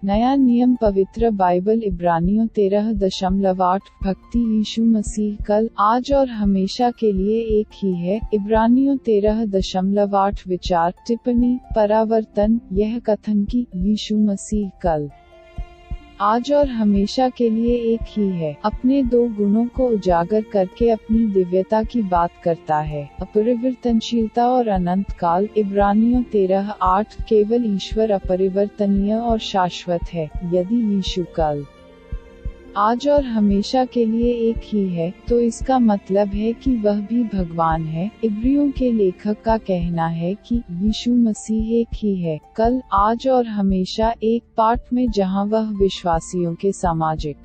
नया नियम पवित्र बाइबल इब्रानियों 13:8 भक्ति यीशु मसीह कल, आज और हमेशा के लिए एक ही है। इब्रानियों 13:8 विचार टिप्पणी परावर्तन यह कथन कि यीशु मसीह कल, आज और हमेशा के लिए एक ही है, अपने दो गुणों को उजागर करके अपनी दिव्यता की बात करता है, अपरिवर्तनशीलता और अनंत काल। इब्रानियों 13:8 केवल ईश्वर अपरिवर्तनीय और शाश्वत है। यदि यीशु कल, आज और हमेशा के लिए एक ही है, तो इसका मतलब है कि वह भी भगवान है। इब्रियों के लेखक का कहना है कि यीशु मसीह एक ही है, कल, आज और हमेशा, एक पाठ में जहां वह विश्वासियों के सामाजिक,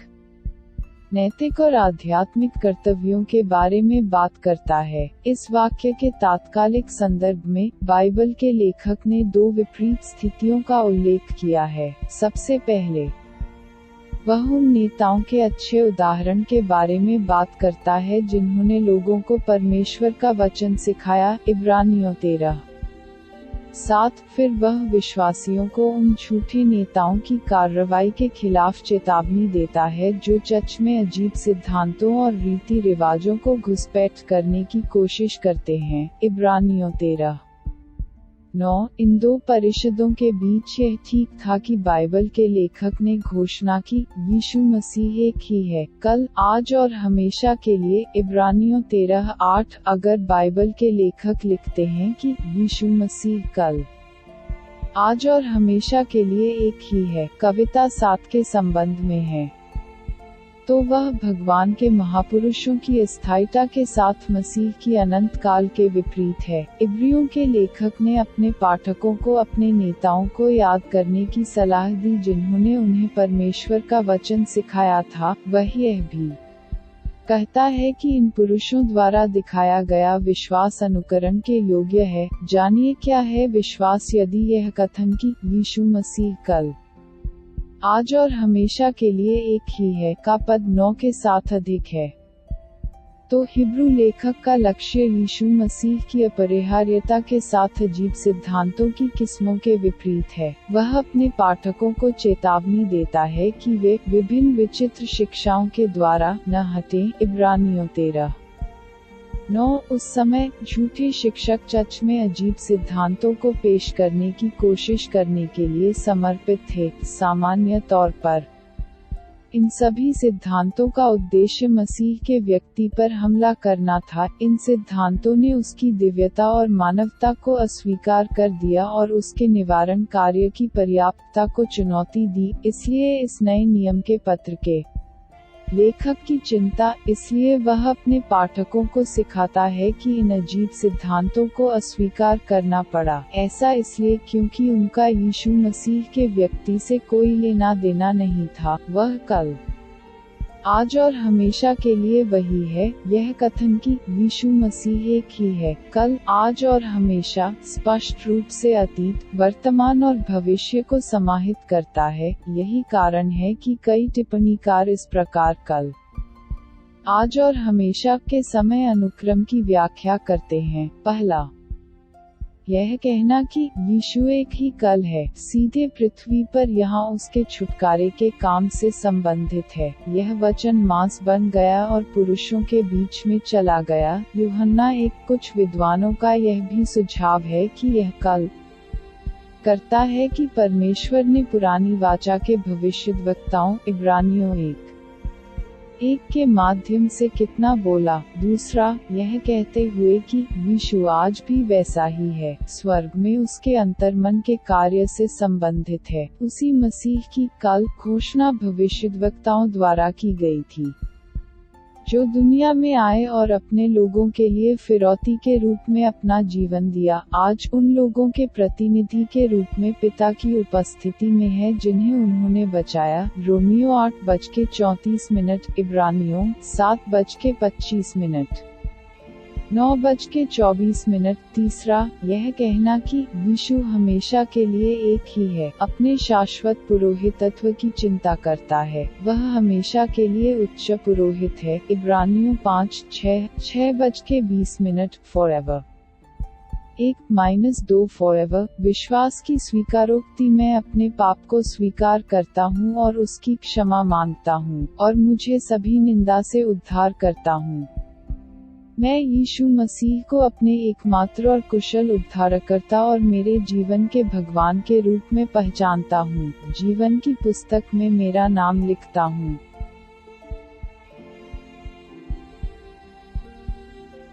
नैतिक और आध्यात्मिक कर्तव्यों के बारे में बात करता है। इस वाक्य के तात्कालिक संदर्भ में बाइबल के लेखक ने दो विपरीत स्थितियों का उल्लेख किया है। सबसे पहले वह उन नेताओं के अच्छे उदाहरण के बारे में बात करता है जिन्होंने लोगों को परमेश्वर का वचन सिखाया, इब्रानियों 13:7। फिर वह विश्वासियों को उन झूठे नेताओं की कार्रवाई के खिलाफ चेतावनी देता है जो चर्च में अजीब सिद्धांतों और रीति रिवाजों को घुसपैठ करने की कोशिश करते हैं, इब्रानियों 13:9। इन दो परिषदों के बीच यह ठीक था कि बाइबल के लेखक ने घोषणा की, यीशु मसीह एक ही है, कल, आज और हमेशा के लिए। इब्रानियों 13:8 अगर बाइबल के लेखक लिखते हैं कि यीशु मसीह कल, आज और हमेशा के लिए एक ही है, कविता 7 के संबंध में है, तो वह भगवान के महापुरुषों की स्थायिता के साथ मसीह की अनंत काल के विपरीत है। इब्रियों के लेखक ने अपने पाठकों को अपने नेताओं को याद करने की सलाह दी जिन्होंने उन्हें परमेश्वर का वचन सिखाया था। वह यह भी कहता है कि इन पुरुषों द्वारा दिखाया गया विश्वास अनुकरण के योग्य है। जानिए क्या है विश्वास। यदि यह कथन कि यीशु मसीह कल, आज और हमेशा के लिए एक ही है का पद 9 के साथ अधिक है, तो हिब्रू लेखक का लक्ष्य यीशु मसीह की अपरिहार्यता के साथ अजीब सिद्धांतों की किस्मों के विपरीत है। वह अपने पाठकों को चेतावनी देता है कि वे विभिन्न विचित्र शिक्षाओं के द्वारा न हटें, इब्रानियों 13:9। उस समय झूठे शिक्षक चर्च में अजीब सिद्धांतों को पेश करने की कोशिश करने के लिए समर्पित थे। सामान्य तौर पर इन सभी सिद्धांतों का उद्देश्य मसीह के व्यक्ति पर हमला करना था। इन सिद्धांतों ने उसकी दिव्यता और मानवता को अस्वीकार कर दिया और उसके निवारण कार्य की पर्याप्तता को चुनौती दी। इसलिए इस नए नियम के पत्र के लेखक की चिंता, इसलिए वह अपने पाठकों को सिखाता है कि इन अजीब सिद्धांतों को अस्वीकार करना पड़ा। ऐसा इसलिए क्योंकि उनका यीशु मसीह के व्यक्ति से कोई लेना देना नहीं था। वह कल, आज और हमेशा के लिए वही है। यह कथन कि यीशु मसीह एक ही है, कल, आज और हमेशा, स्पष्ट रूप से अतीत, वर्तमान और भविष्य को समाहित करता है। यही कारण है कि कई टिप्पणीकार इस प्रकार कल, आज और हमेशा के समय अनुक्रम की व्याख्या करते हैं। पहला, यह कहना कि यीशु एक ही कल है, सीधे पृथ्वी पर यहाँ उसके छुटकारे के काम से संबंधित है। यह वचन मांस बन गया और पुरुषों के बीच में चला गया। यूहन्ना 1। कुछ विद्वानों का यह भी सुझाव है कि यह कल करता है कि परमेश्वर ने पुरानी वाचा के भविष्यद्वक्ताओं, इब्रानियों 1 के माध्यम से कितना बोला। दूसरा, यह कहते हुए कि यीशु आज भी वैसा ही है, स्वर्ग में उसके अंतर्मन के कार्य से संबंधित है। उसी मसीह की कल घोषणा भविष्यद्वक्ताओं द्वारा की गई थी, जो दुनिया में आए और अपने लोगों के लिए फिरौती के रूप में अपना जीवन दिया। आज उन लोगों के प्रतिनिधि के रूप में पिता की उपस्थिति में है जिन्हें उन्होंने बचाया। रोमियो 8:34, इब्रानियों 7:25, 9:24। तीसरा, यह कहना कि यीशु हमेशा के लिए एक ही है, अपने शाश्वत पुरोहितत्व की चिंता करता है। वह हमेशा के लिए उच्च पुरोहित है। इब्रानियों 5:6, 6:20, फॉरएवर। 1-2 फॉरएवर, विश्वास की स्वीकारोक्ति। मैं अपने पाप को स्वीकार करता हूँ और उसकी क्षमा मांगता हूँ, और मुझे सभी निंदा से उद्धार करता हूँ। मैं यीशु मसीह को अपने एकमात्र और कुशल उद्धारकर्ता और मेरे जीवन के भगवान के रूप में पहचानता हूँ। जीवन की पुस्तक में मेरा नाम लिखता हूँ।